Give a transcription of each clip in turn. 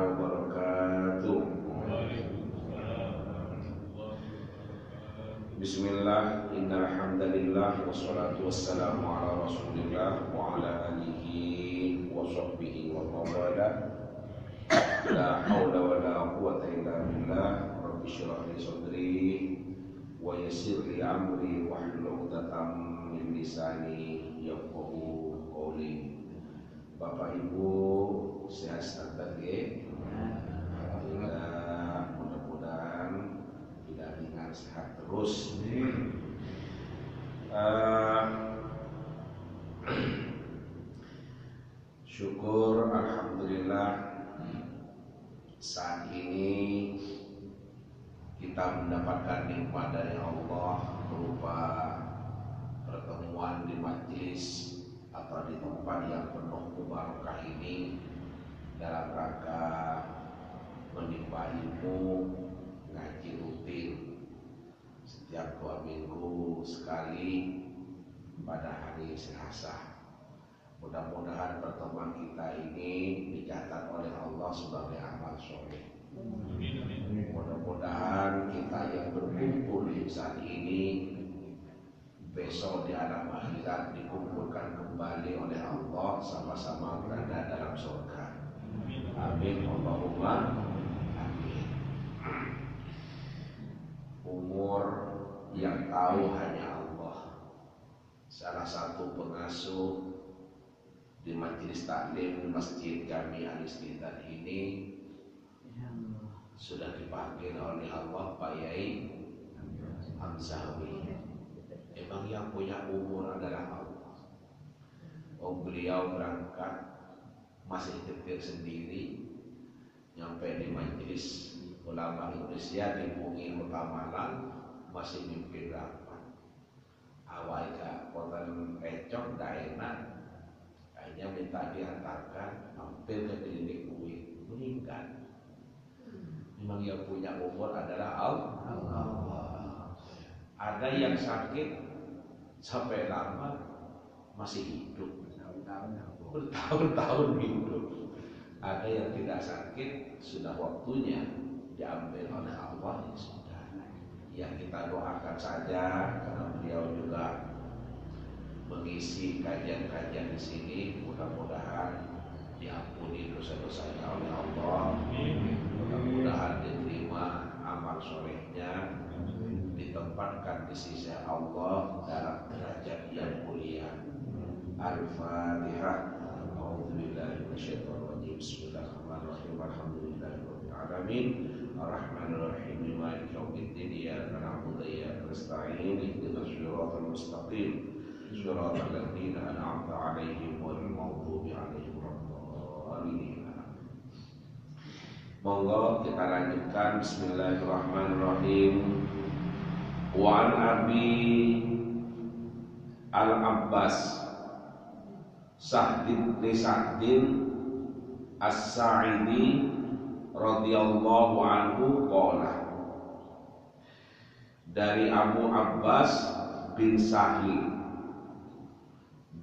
wabarakatuh. Bismillah, innal hamdalillah wassalatu wassalamu ala Rasulillah wa ala alihi wa sahbihi wa mawala. La haula wa la quwwata illa billah. Rabbi shrah li sadri wa yassir li amri wahlul 'uqdatam min lisani yafqahu qawli. Bapak Ibu sehat tadi. Alhamdulillah, mudah-mudahan tidak ringan, sehat terus. Syukur alhamdulillah saat ini kita mendapatkan nikmat dari Allah berupa pertemuan di majelis atau di tempat yang penuh mubarakah ini dalam rangka menimba ilmu, ngaji rutin setiap 2 minggu sekali pada hari Selasa. Mudah-mudahan pertemuan kita ini dicatat oleh Allah sebagai amal soleh. Mudah-mudahan kita yang berkumpul di saat ini besok di alam akhirat dikumpulkan kembali oleh Allah sama-sama berada dalam surga. Amin Allahumma amin. Umur yang tahu hanya Allah. Salah satu pengasuh di majelis taklim Masjid Jami Al-Istidad ini sudah dipanggil oleh Allah Pak Yai Hamzawi. Emang yang punya umur adalah Allah. Oh, beliau berangkat masih nyetir sendiri, nyampe di majelis ulama Indonesia di Bungi Kota Malang masih mimpin rapat. Awal gak konten ecok dah enak, akhirnya minta diantarkan mampir ke klinik UI, meninggal. Memang yang punya umur adalah Allah. Ada yang sakit sampai lama masih hidup, bertahun-tahun hidup. Ada yang tidak sakit sudah waktunya diambil oleh Allah, ya sudah. Yang kita doakan saja karena beliau juga mengisi kajian-kajian di sini, mudah-mudahan diampuni dosa-dosanya oleh Allah. Mudah-mudahan diterima amal solehnya, ditempatkan di sisi Allah dalam derajat yang mulia. Al-Fatihah. A'udzubillahi minasyaitonir rajim. Bismillahirrahmanirrahim. Alhamdulillahirabbil alamin. Arrahmanirrahim. Maliki yaumiddin. Iyyaka na'budu wa iyyaka nasta'in. Ihdinas siratal mustaqim. Siratal ladzina an'amta 'alaihim ghairil maghdubi 'alaihim waladdallin. Monggo kita lanjutkan. Bismillahirrahmanirrahim. Wa an Abi Al-Abbas Sa'din As-Sa'idi radhiyallahu anhu qala, dari Abu Abbas bin Sahli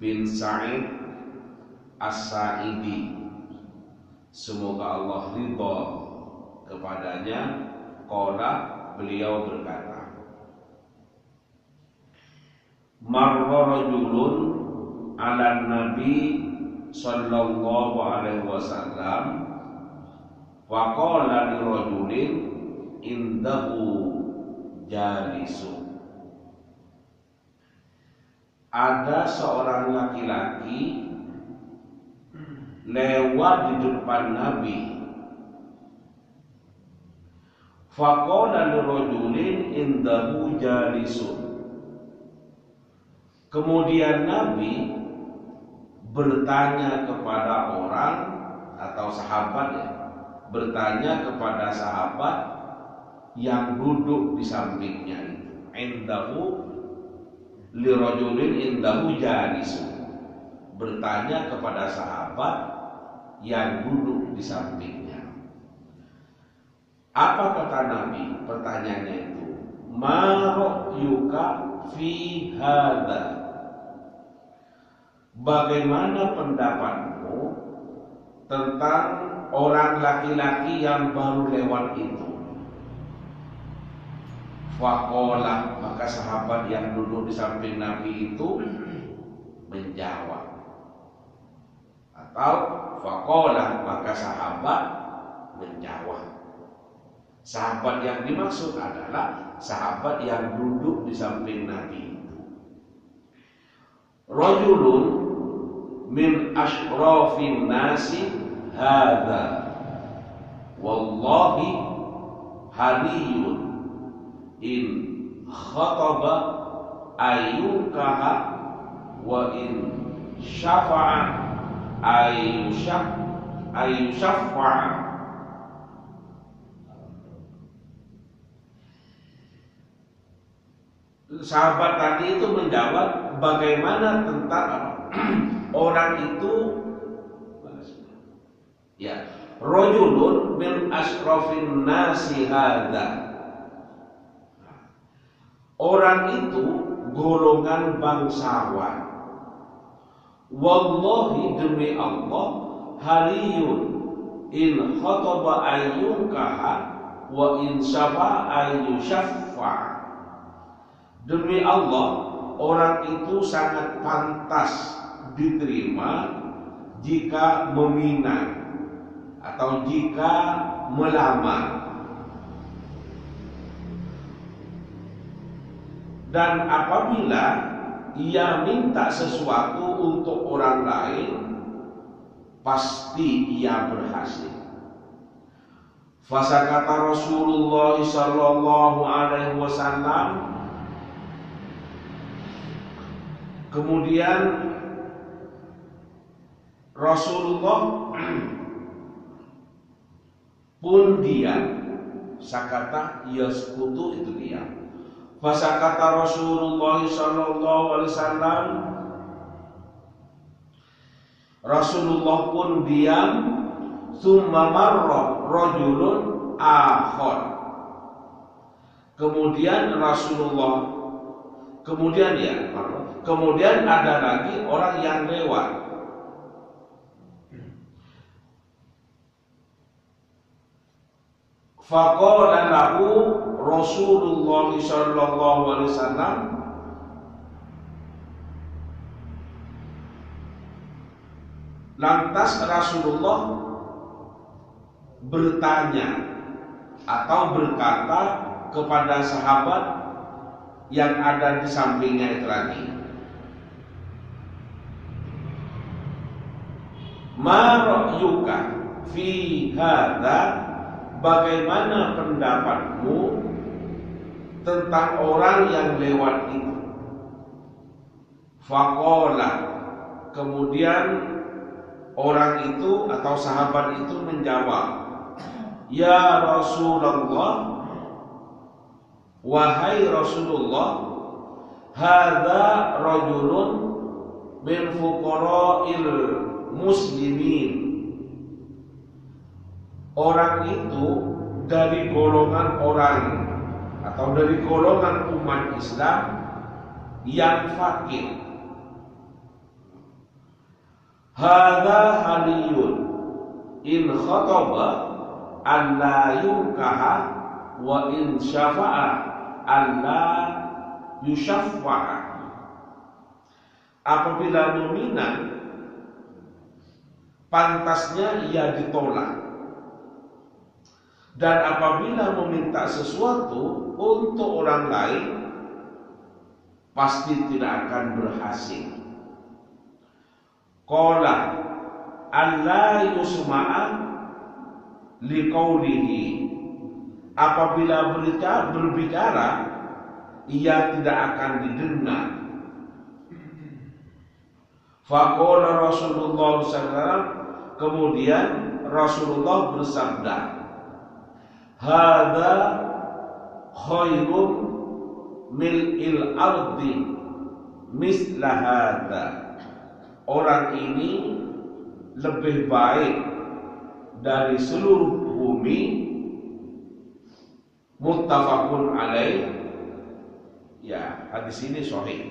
bin Sa'id As-Sa'idi, semoga Allah ridha kepadanya, qala, beliau berkata, marra rajulun ala nabi sallallahu alaihi wasallam wa qala li rajulin indahu jalisun. Ada seorang laki-laki lewat di depan Nabi. Faqala li rajulin indahu jalisun. Kemudian Nabi bertanya kepada orang atau sahabat, ya, bertanya kepada sahabat yang duduk di sampingnya itu. Indahu li rajulin indahu jalisun. Bertanya kepada sahabat yang duduk di sampingnya. Apa kata Nabi? Pertanyaannya itu, ma ra'yuka fi hadza? Bagaimana pendapatmu tentang orang laki-laki yang baru lewat itu. Faqala, maka sahabat yang duduk di samping Nabi itu menjawab. Atau faqala, maka sahabat menjawab. Sahabat yang dimaksud adalah sahabat yang duduk di samping Nabi itu. Rajulun min asyrafin nasi hadza wallahi haliyun in khataba ayyukaha wa in syafa'a ayyushaffa'a. Sahabat tadi itu menjawab bagaimana tentang orang itu, ya, rajulun min asyrafin nasi hadza. Orang itu golongan bangsawan. Wallahi, demi Allah, haliyun in khataba ayyukaha wa in syafa'a ayyushaffa'. Demi Allah, orang itu sangat pantas diterima jika meminang atau jika melamar. Dan apabila ia minta sesuatu untuk orang lain, pasti ia berhasil. Fasakata Rasulullah sallallahu alaihi wasallam. Kemudian Rasulullah pun diam. Sakata yaskutu, itu diam. Fasakata Rasulullah sallallahu alaihi wasallam. Rasulullah pun diam. Tsumma marra rajulun akhar. Kemudian Kemudian ada lagi orang yang lewat. Faqala lahu Rasulullah sallallahu alaihi wasallam, lantas Rasulullah bertanya atau berkata kepada sahabat yang ada di sampingnya itu lagi, ma ra'yuka fi hadza, bagaimana pendapatmu tentang orang yang lewat itu? Faqala, kemudian orang itu atau sahabat itu menjawab, ya Rasulullah, wahai Rasulullah, hadza rajulun min fuqara'il muslimin. Orang itu dari golongan orang atau dari golongan umat Islam yang fakir. Hadza haliyun in khataba an la yunkaha wa in syafa'a an la yushaffa'a. Apabila meminang, pantasnya ia ditolak. Dan apabila meminta sesuatu untuk orang lain, pasti tidak akan berhasil. Qala alla yusma'a liqaulihi, apabila berbicara ia tidak akan didengar. Faqala Rasulullah sallallahu alaihi wasallam, kemudian Rasulullah bersabda, hadza khairun mil'il ardi misla hadza. Orang ini lebih baik dari seluruh bumi. Muttafaqun alaih. Ya, hadis ini sahih.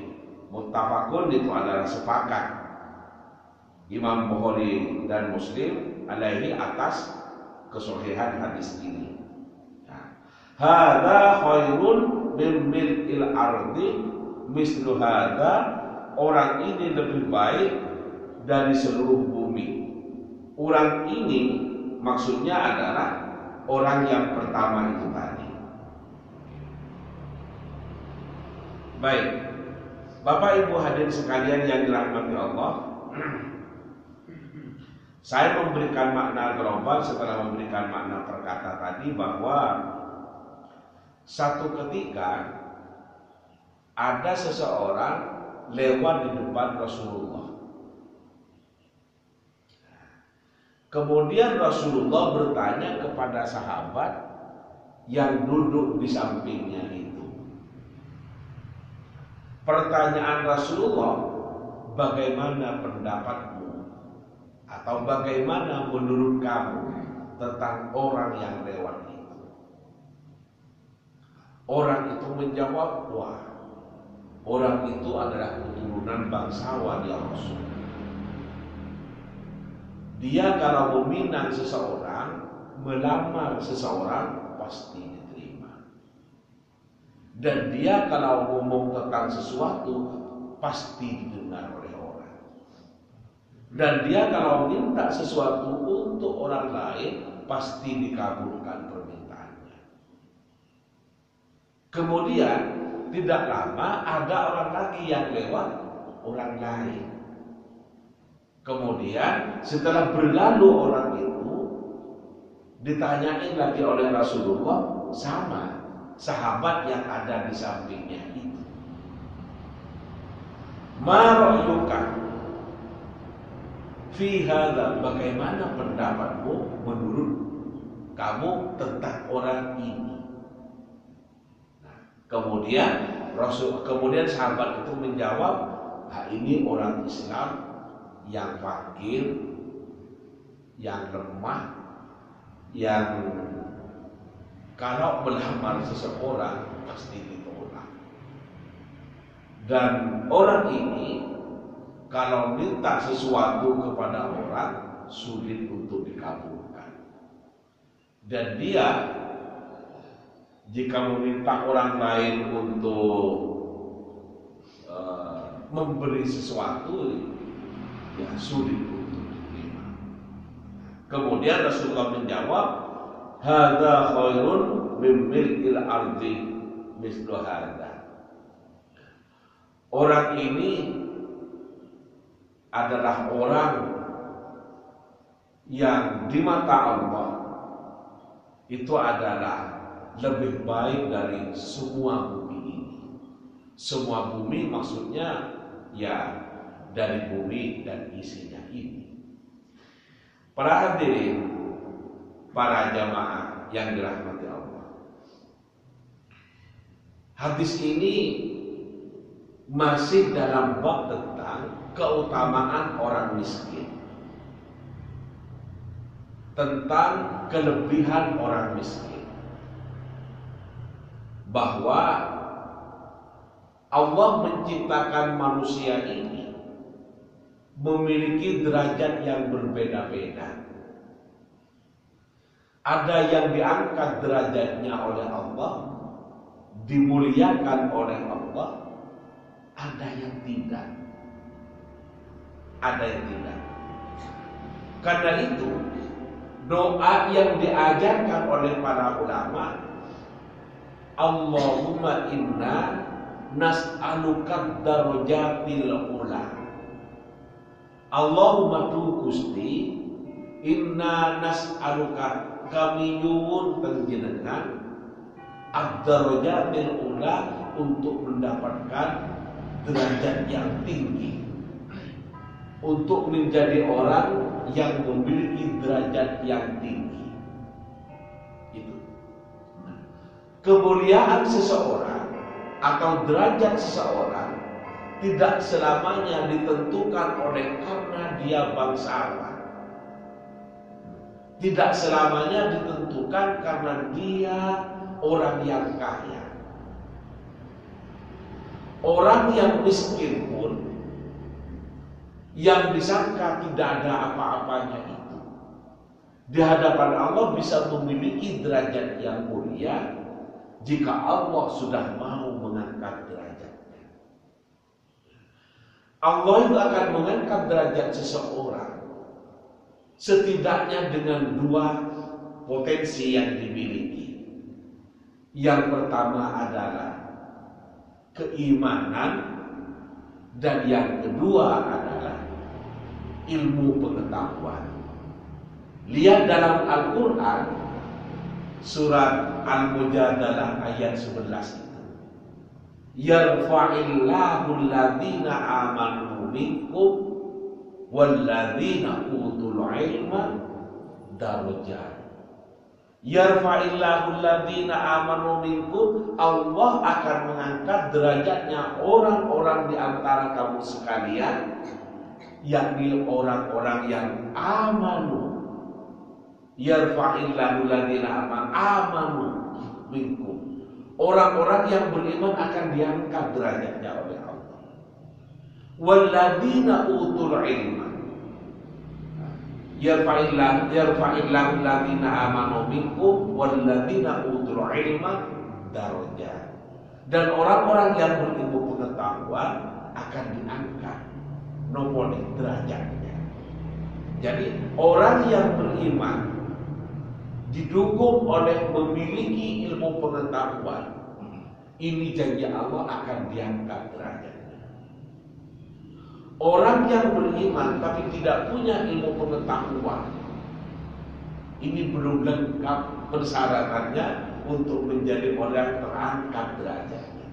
Muttafaqun itu adalah sepakat. Imam Bukhari dan Muslim alaihi atas kesohihan hadis ini. Hadza khairun min mil'il ardi mislu hadza, orang ini lebih baik dari seluruh bumi. Orang ini maksudnya adalah orang yang pertama itu tadi. Baik, Bapak Ibu hadirin sekalian yang dirahmati Allah, saya memberikan makna global setelah memberikan makna perkata tadi, bahwa satu ketika ada seseorang lewat di depan Rasulullah. Kemudian Rasulullah bertanya kepada sahabat yang duduk di sampingnya itu. Pertanyaan Rasulullah, bagaimana pendapatmu? Atau bagaimana menurut kamu tentang orang yang lewat itu? Orang itu menjawab, wah, orang itu adalah keturunan bangsawan ya Rasul. Dia kalau meminang seseorang, melamar seseorang, pasti diterima. Dan dia kalau ngomong tentang sesuatu, pasti didengar oleh orang. Dan dia kalau minta sesuatu untuk orang lain, pasti dikabulkan permintaannya. Kemudian tidak lama ada orang lagi yang lewat, orang lain. Kemudian setelah berlalu orang itu, ditanyain lagi oleh Rasulullah sama sahabat yang ada di sampingnya itu. Ma ra'yuka fi hadza, bagaimana pendapatmu menurut kamu tentang orang ini? Nah, kemudian sahabat itu menjawab, ini orang Islam yang fakir, yang lemah, yang kalau melamar seseorang pasti ditolak. Dan orang ini kalau minta sesuatu kepada orang sulit untuk dikabulkan. Dan dia jika meminta orang lain untuk memberi sesuatu, ya sulit untuk diterima. Kemudian Rasulullah menjawab, hadza khairun min mil'il ardi mislu hadza. Orang ini adalah orang yang di mata Allah itu adalah lebih baik dari semua bumi ini. Semua bumi maksudnya ya dari bumi dan isinya ini. Para hadirin, para jamaah yang dirahmati Allah, hadis ini masih dalam bab tentang keutamaan orang miskin, tentang kelebihan orang miskin, bahwa Allah menciptakan manusia ini memiliki derajat yang berbeda-beda. Ada yang diangkat derajatnya oleh Allah, dimuliakan oleh Allah, ada yang tidak. Ada yang tidak. Karena itu, doa yang diajarkan oleh para ulama, Allahumma inna nas'aluka darajatil ula. Allahumma tu Gusti, inna nas'aluka, kami nyuwun panjenengan ad-darajatil ula, untuk mendapatkan derajat yang tinggi, untuk menjadi orang yang memiliki derajat yang tinggi. Itu. Kemuliaan seseorang atau derajat seseorang tidak selamanya ditentukan oleh karena dia bangsawan. Tidak selamanya ditentukan karena dia orang yang kaya. Orang yang miskin pun, yang disangka tidak ada apa-apanya itu, di hadapan Allah bisa memiliki derajat yang mulia jika Allah sudah mau mengangkat derajatnya. Allah itu akan mengangkat derajat seseorang setidaknya dengan dua potensi yang dimiliki. Yang pertama adalah keimanan, dan yang kedua adalah ilmu pengetahuan. Lihat dalam Al-Quran surat Al-Mujadalah ayat 11 itu. Yarfa'illahu alladhina amanu minkum walladzina utul ilma darajat. Yarfa'illahu alladhina amanu minkum, Allah akan mengangkat derajatnya orang-orang di antara kamu sekalian, yakni orang-orang yang amanu. Yarfa'illahu alladhina amanu minkum, orang-orang yang beriman akan diangkat derajatnya oleh Allah. Walladzina utul ilma, yarfa'illahu alladhina amanu minkum walladzina utul ilma darajat. Dan orang-orang yang berilmu pengetahuan akan diangkat nomor derajatnya. Jadi orang yang beriman didukung oleh memiliki ilmu pengetahuan, ini janji Allah akan diangkat derajatnya. Orang yang beriman tapi tidak punya ilmu pengetahuan, ini belum lengkap persyaratannya untuk menjadi orang terangkat derajatnya.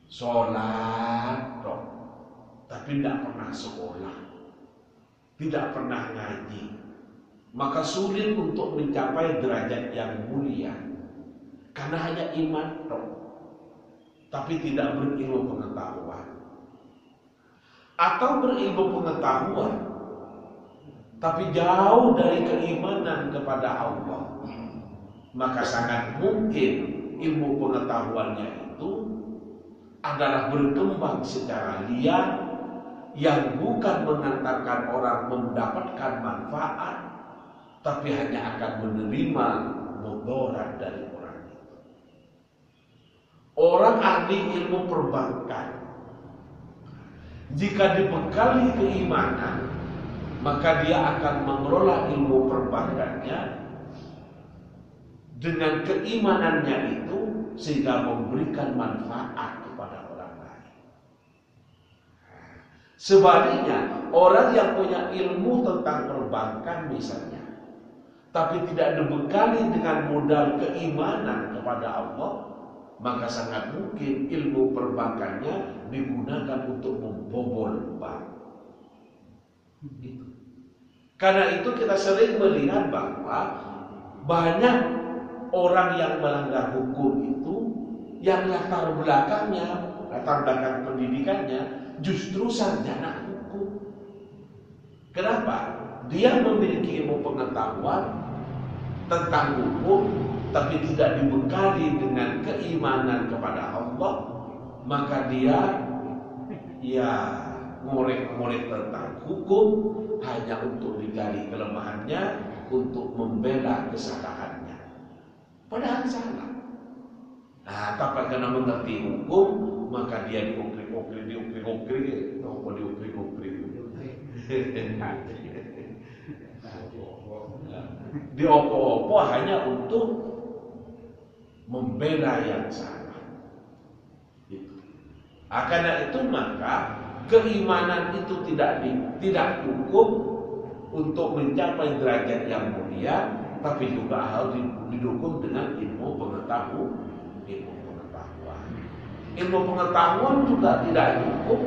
Sholat dong, tapi tidak pernah sekolah, tidak pernah ngaji, maka sulit untuk mencapai derajat yang mulia. Karena hanya iman dong, tapi tidak berilmu pengetahuan. Atau berilmu pengetahuan tapi jauh dari keimanan kepada Allah, maka sangat mungkin ilmu pengetahuannya itu adalah berkembang secara liar yang bukan mengantarkan orang mendapatkan manfaat, tapi hanya akan menerima mudarat dari orang itu. Orang ahli ilmu perbankan, jika dibekali keimanan, maka dia akan mengelola ilmu perbankannya dengan keimanannya itu sehingga memberikan manfaat kepada orang lain. Sebaliknya, orang yang punya ilmu tentang perbankan misalnya, tapi tidak dibekali dengan modal keimanan kepada Allah, maka sangat mungkin ilmu perbankannya digunakan untuk membobol bank. Gitu. Karena itu kita sering melihat bahwa banyak orang yang melanggar hukum itu yang latar belakang pendidikannya justru sarjana hukum. Kenapa? Dia memiliki ilmu pengetahuan tentang hukum, tapi tidak dibekali dengan keimanan kepada Allah, maka dia ngorek-ngorek tentang hukum hanya untuk digali kelemahannya, untuk membela kesalahannya. Padahal salah. Nah, tapi karena mengerti hukum, maka dia diukri-ukri, diopo-opo hanya untuk membela yang salah. Karena itu maka keimanan itu tidak cukup untuk mencapai derajat yang mulia, tapi juga harus didukung dengan ilmu pengetahuan. Ilmu pengetahuan juga tidak cukup,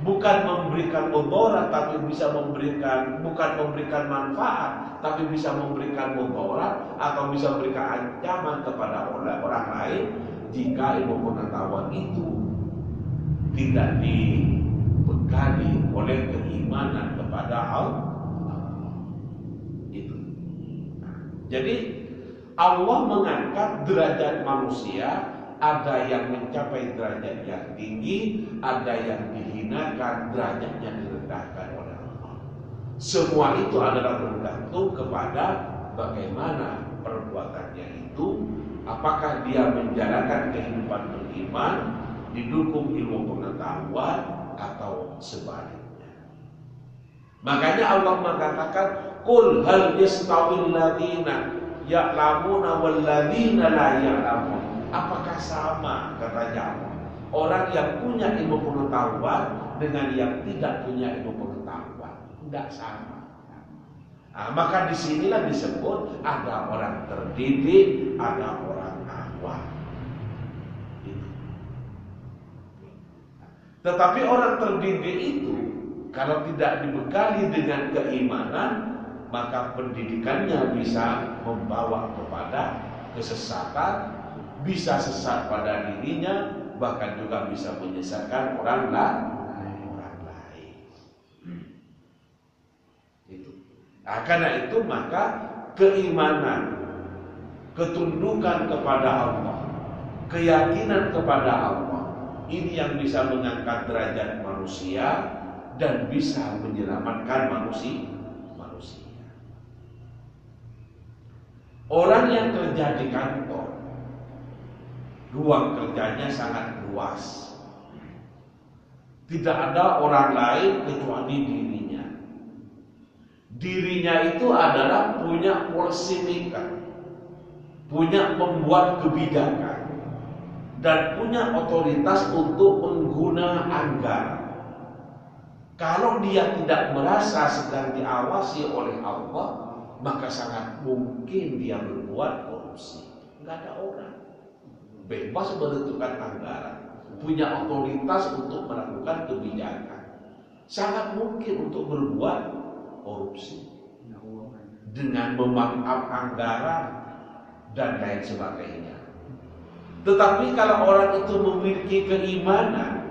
bukan memberikan mudarat, tapi bisa bukan memberikan manfaat, tapi bisa memberikan mudarat atau bisa memberikan ancaman kepada orang lain jika ilmu pengetahuan itu tidak dibekali oleh keimanan kepada Allah. Itu. Jadi Allah mengangkat derajat manusia, ada yang mencapai derajat yang tinggi, ada yang dihinakan, derajatnya direndahkan oleh Allah. Semua itu adalah bergantung kepada bagaimana perbuatannya itu, apakah dia menjalankan kehidupan beriman didukung ilmu pengetahuan atau sebaliknya. Makanya Allah mengatakan, "Qul hal yastawil ladzina ya'lamuna wal ladzina la ya'lamun." Apakah sama, katanya Allah, orang yang punya ilmu pengetahuan dengan yang tidak punya ilmu pengetahuan? Tidak sama. Nah, maka disinilah disebut ada orang terdidik, ada orang awam. Tetapi orang terdidik itu kalau tidak dibekali dengan keimanan, maka pendidikannya bisa membawa kepada kesesatan, bisa sesat pada dirinya, bahkan juga bisa menyesatkan orang lain. Nah, karena itu maka keimanan, ketundukan kepada Allah, keyakinan kepada Allah, ini yang bisa mengangkat derajat manusia dan bisa menyelamatkan manusia. Orang yang kerja di kantor, ruang kerjanya sangat luas. Tidak ada orang lain kecuali dirinya. Dirinya itu adalah punya porsi maker, punya membuat kebijakan, dan punya otoritas untuk mengguna anggaran. Kalau dia tidak merasa sedang diawasi oleh Allah, maka sangat mungkin dia berbuat korupsi. Enggak ada orang bebas menentukan anggaran, punya otoritas untuk melakukan kebijakan, sangat mungkin untuk berbuat korupsi dengan memarkup anggaran dan lain sebagainya. Tetapi kalau orang itu memiliki keimanan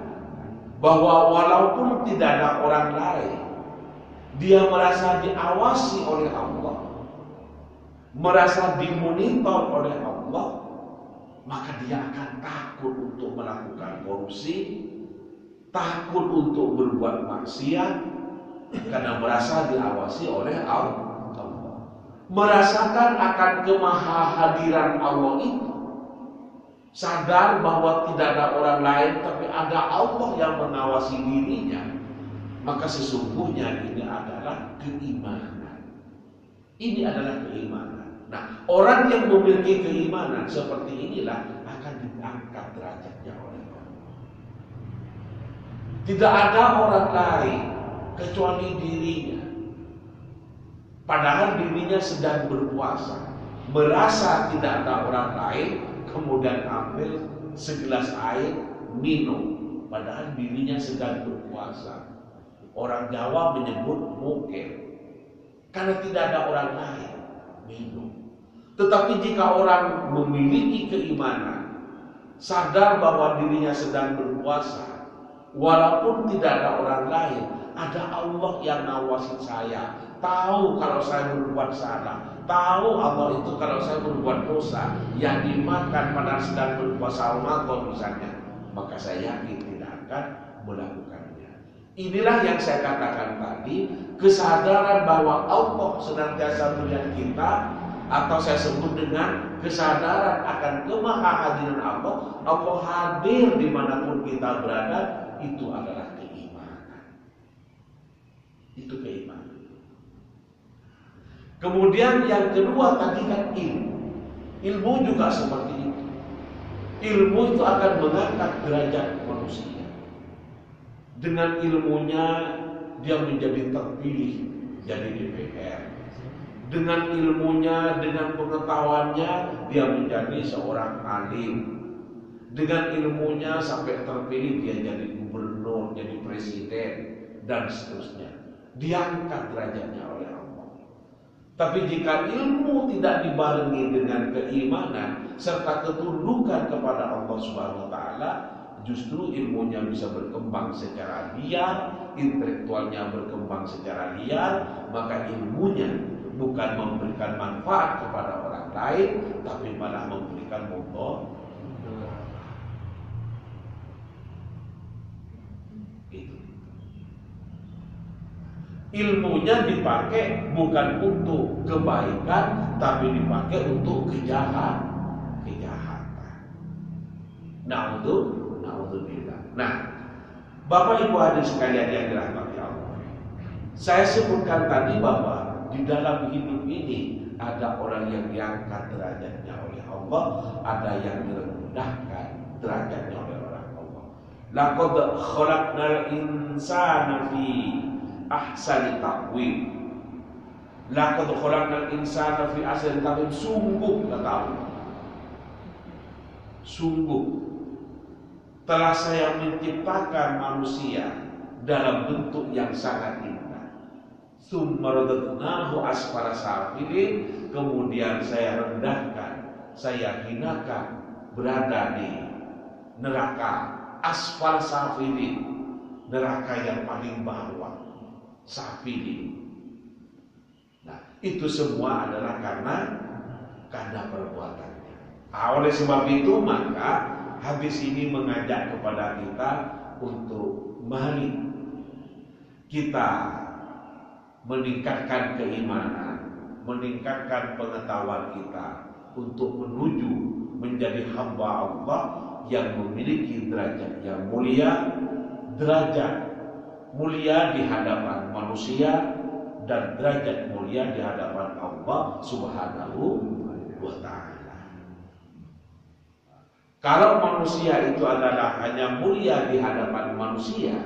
bahwa walaupun tidak ada orang lain, dia merasa diawasi oleh Allah, merasa dimonitor oleh Allah, maka dia akan takut untuk melakukan korupsi, takut untuk berbuat maksiat, karena merasa diawasi oleh Allah. Merasakan akan kemahahadiran Allah itu, sadar bahwa tidak ada orang lain tapi ada Allah yang mengawasi dirinya, maka sesungguhnya ini adalah keimanan. Ini adalah keimanan. Nah, orang yang memiliki keimanan seperti inilah akan diangkat derajatnya oleh Allah. Tidak ada orang lain kecuali dirinya. Padahal dirinya sedang berpuasa, merasa tidak ada orang lain, kemudian ambil segelas air minum, padahal dirinya sedang berpuasa. Orang Jawa menyebut mukir, karena tidak ada orang lain minum. Tetapi jika orang memiliki keimanan, sadar bahwa dirinya sedang berpuasa, walaupun tidak ada orang lain, ada Allah yang ngawasi saya, tahu kalau saya berbuat salah, tahu Allah itu kalau saya berbuat dosa yang dimakan pada sedang berpuasa Ramadan misalnya, maka saya yakin tidak akan melakukannya. Inilah yang saya katakan tadi, kesadaran bahwa Allah senantiasa melihat kita, atau saya sebut dengan kesadaran akan kemahahadiran Allah. Allah hadir dimanapun kita berada, itu adalah keimanan. Itu keimanan. Kemudian yang kedua tadi kan ilmu. Ilmu juga seperti itu. Ilmu itu akan mengangkat derajat manusia. Dengan ilmunya dia menjadi terpilih jadi DPR. Dengan ilmunya, dengan pengetahuannya dia menjadi seorang alim. Dengan ilmunya sampai terpilih dia jadi gubernur, jadi presiden, dan seterusnya. Diangkat derajatnya oleh Allah. Tapi jika ilmu tidak dibarengi dengan keimanan serta ketundukan kepada Allah Subhanahu wa taala, justru ilmunya bisa berkembang secara liar, intelektualnya berkembang secara liar, maka ilmunya bukan memberikan manfaat kepada orang lain, tapi malah memberikan mudarat. Ilmunya dipakai bukan untuk kebaikan, tapi dipakai untuk kejahatan. Naudzubillah. Nah, Bapak Ibu hadirin sekalian yang dirahmati Allah, saya sebutkan tadi bahwa di dalam hidup ini ada orang yang diangkat derajatnya oleh Allah, ada yang direndahkan derajatnya oleh Allah. Laqad khalaqnal insana fi ahsani taqwim. Laqad khalaqnal insana fi ahsani taqwim. Sungguh kata Allah, sungguh telah saya menciptakan manusia dalam bentuk yang sangat indah. Tsumma radadnahu asfala safilin, kemudian saya rendahkan, saya hinakan, berada di neraka asfal safilin, neraka yang paling bawah, safilin. Nah, itu semua adalah karena perbuatannya. Oleh sebab itu maka hadis ini mengajak kepada kita untuk mari kita meningkatkan keimanan, meningkatkan pengetahuan kita untuk menuju menjadi hamba Allah yang memiliki derajat yang mulia, derajat mulia di hadapan manusia dan derajat mulia di hadapan Allah Subhanahu wa Ta'ala. Kalau manusia itu adalah hanya mulia di hadapan manusia,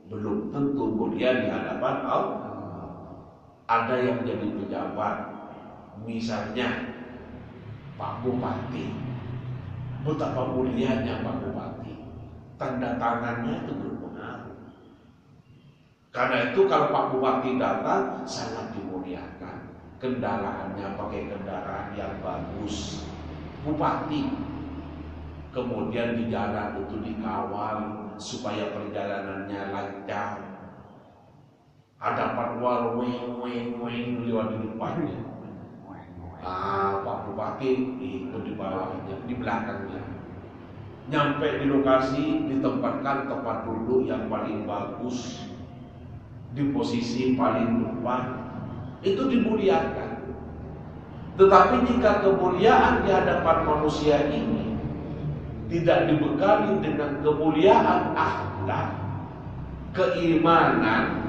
belum tentu mulia di hadapan Allah. Ada yang jadi pejabat, misalnya Pak Bupati. Betapa mulianya Pak Bupati, tanda tangannya itu berpengaruh. Karena itu kalau Pak Bupati datang sangat dimuliakan. Kendaraannya pakai kendaraan yang bagus. Bupati kemudian di jalan itu dikawal supaya perjalanannya lancar. Ada patwal weng lewat di depannya. Pak Bupati itu di bawahnya, di belakangnya. Nyampe di lokasi ditempatkan tempat duduk yang paling bagus, di posisi paling depan. Itu dimuliakan. Tetapi jika kemuliaan di hadapan manusia ini tidak dibekali dengan kemuliaan akhlak, keimanan,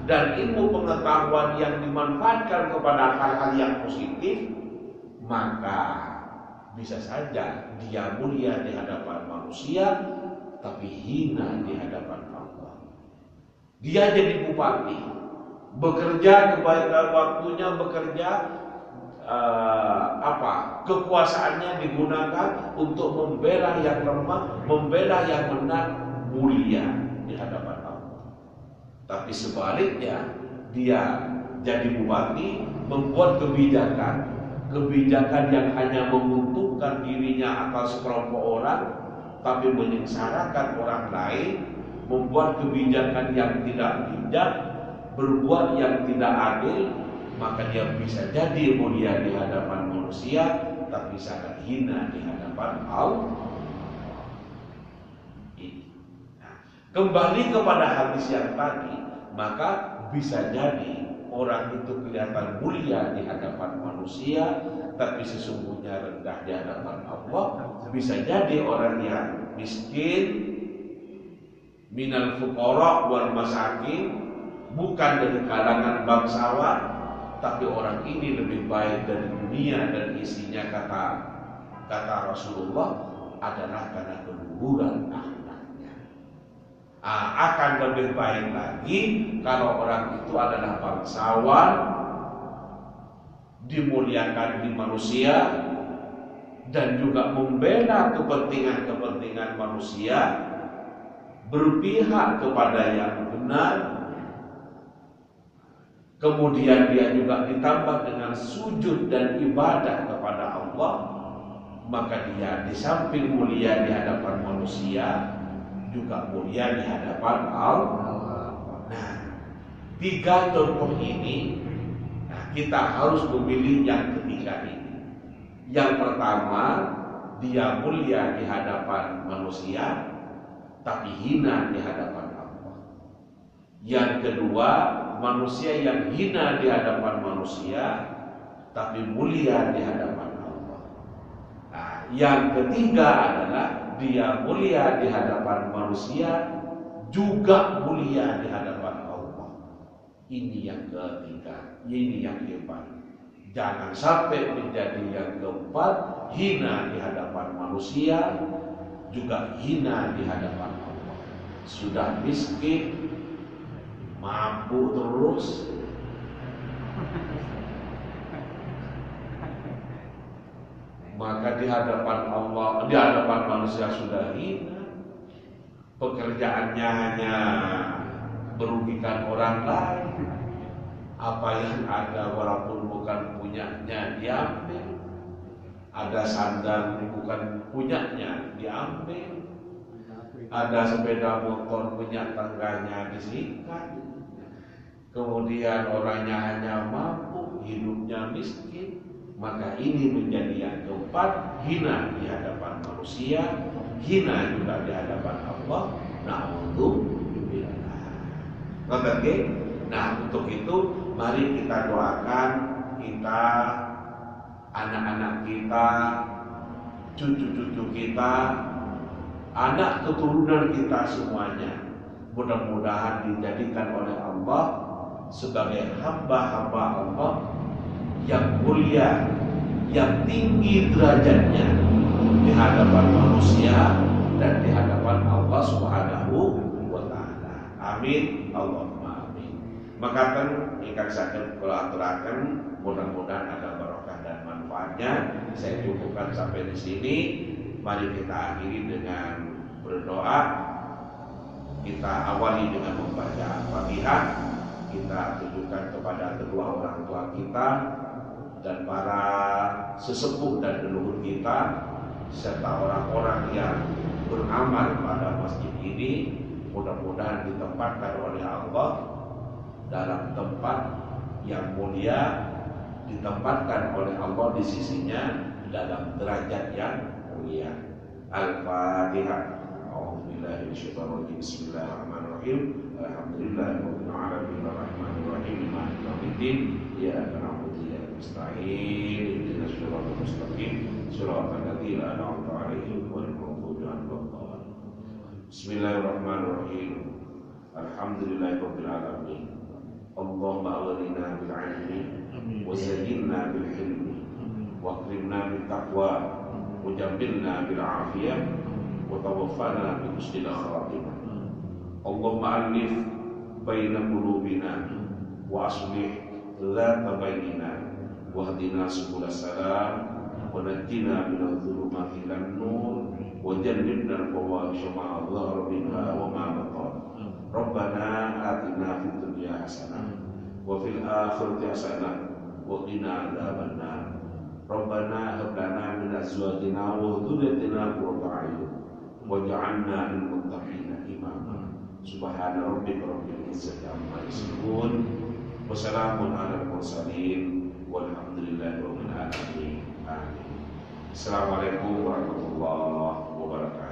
dan ilmu pengetahuan yang dimanfaatkan kepada hal-hal yang positif, maka bisa saja dia mulia di hadapan manusia, tapi hina di hadapan Allah. Dia jadi bupati, bekerja kebaikan waktunya, bekerja kekuasaannya digunakan untuk membela yang lemah, membela yang benar, mulia di hadapan Allah. Tapi sebaliknya dia jadi bupati, membuat kebijakan yang hanya menguntungkan dirinya atau sekelompok orang, tapi menyengsarakan orang lain, membuat kebijakan yang tidak bijak, berbuat yang tidak adil, maka dia bisa jadi mulia di hadapan manusia, tapi sangat hina di hadapan Allah. Nah, kembali kepada hadis yang tadi, maka bisa jadi orang itu kelihatan mulia di hadapan manusia, tapi sesungguhnya rendah di hadapan Allah. Bisa jadi orang yang miskin, minal fuqara wal masakin, bukan dari kalangan bangsawan, tapi orang ini lebih baik dari dunia dan isinya, kata Rasulullah, adalah karena keluhuran akhlaknya. Akan lebih baik lagi kalau orang itu adalah bangsawan, dimuliakan di manusia, dan juga membela kepentingan manusia, berpihak kepada yang benar. Kemudian dia juga ditambah dengan sujud dan ibadah kepada Allah, maka dia di samping mulia di hadapan manusia, juga mulia di hadapan Allah. Nah, 3 contoh ini, kita harus memilih yang ketiga ini. Yang pertama, dia mulia di hadapan manusia, tapi hina di hadapan Allah. Yang kedua, manusia yang hina di hadapan manusia, tapi mulia di hadapan Allah. Nah, yang ketiga adalah dia mulia di hadapan manusia, juga mulia di hadapan Allah. Ini yang ketiga, ini yang keempat. Jangan sampai menjadi yang keempat, hina di hadapan manusia, juga hina di hadapan Allah. Sudah miskin, mampu terus, maka di hadapan Allah, di hadapan manusia sudah hina. Pekerjaannya hanya merugikan orang lain. Apa yang ada walaupun bukan punyanya diambil. Ada sandal bukan punyanya diambil. Ada sepeda motor punya tangganya disikat. Kemudian orangnya hanya mampu, hidupnya miskin. Maka ini menjadi yang keempat, hina di hadapan manusia, hina juga di hadapan Allah. Nah, untuk itu mari kita doakan kita, anak-anak kita, cucu-cucu kita, anak keturunan kita semuanya, mudah-mudahan dijadikan oleh Allah sebagai hamba-hamba Allah yang mulia, yang tinggi derajatnya di hadapan manusia dan di hadapan Allah Subhanahu wa taala. Amin. Allahumma amin. Makaten ingkang saged kula aturaken, mudah-mudahan ada barokah dan manfaatnya. Saya cukupkan sampai di sini. Mari kita akhiri dengan berdoa. Kita awali dengan membaca Al-Fatihah. Kita tujukan kepada kedua orang tua kita dan para sesepuh dan leluhur kita, serta orang-orang yang beramal pada masjid ini. Mudah-mudahan ditempatkan oleh Allah dalam tempat yang mulia, ditempatkan oleh Allah di sisinya dalam derajat yang mulia. Al-Fatihah. A'udzubillahi minasyaitonir rajim. Bismillahirrahmanirrahim. Alhamdulillahirabbil alamin arrahmanir rahim maliki yaumiddin. Iyyaka na'budu wa iyyaka nasta'in. Ihdinas siratal mustaqim. Siratal ladzina an'amta 'alaihim ghairil maghdubi 'alaihim waladdallin. Bismillahirrahmanirrahim. Alhamdulillahirabbil alamin. Allahumma awlina bil 'ilmi wa zayyinna bil hilmi wa akrimna bit taqwa wa jambilna bil 'afiyah wa tawaffana bi husnil khatimah. Allahumma alif baina qulubina wa aslih dzata bainina wa hdina subul salam wa najjina minadh dhulumati ilan nur wa jannibna al-fawahisha ma dhahara minha wa ma batan. Rabbana atina fid dunya hasanah wa fil akhirati hasanah wa qina adzabannar. Rabbana hab lana min azwajina wa dhurriyyatina qurrata a'yun waj'alna lil muttaqina imama. Subhana rabbika rabbil izzati amma yasifun wa salamun alal mursalin walhamdulillahi rabbil alamin. Amin. Assalamualaikum warahmatullahi wabarakatuh.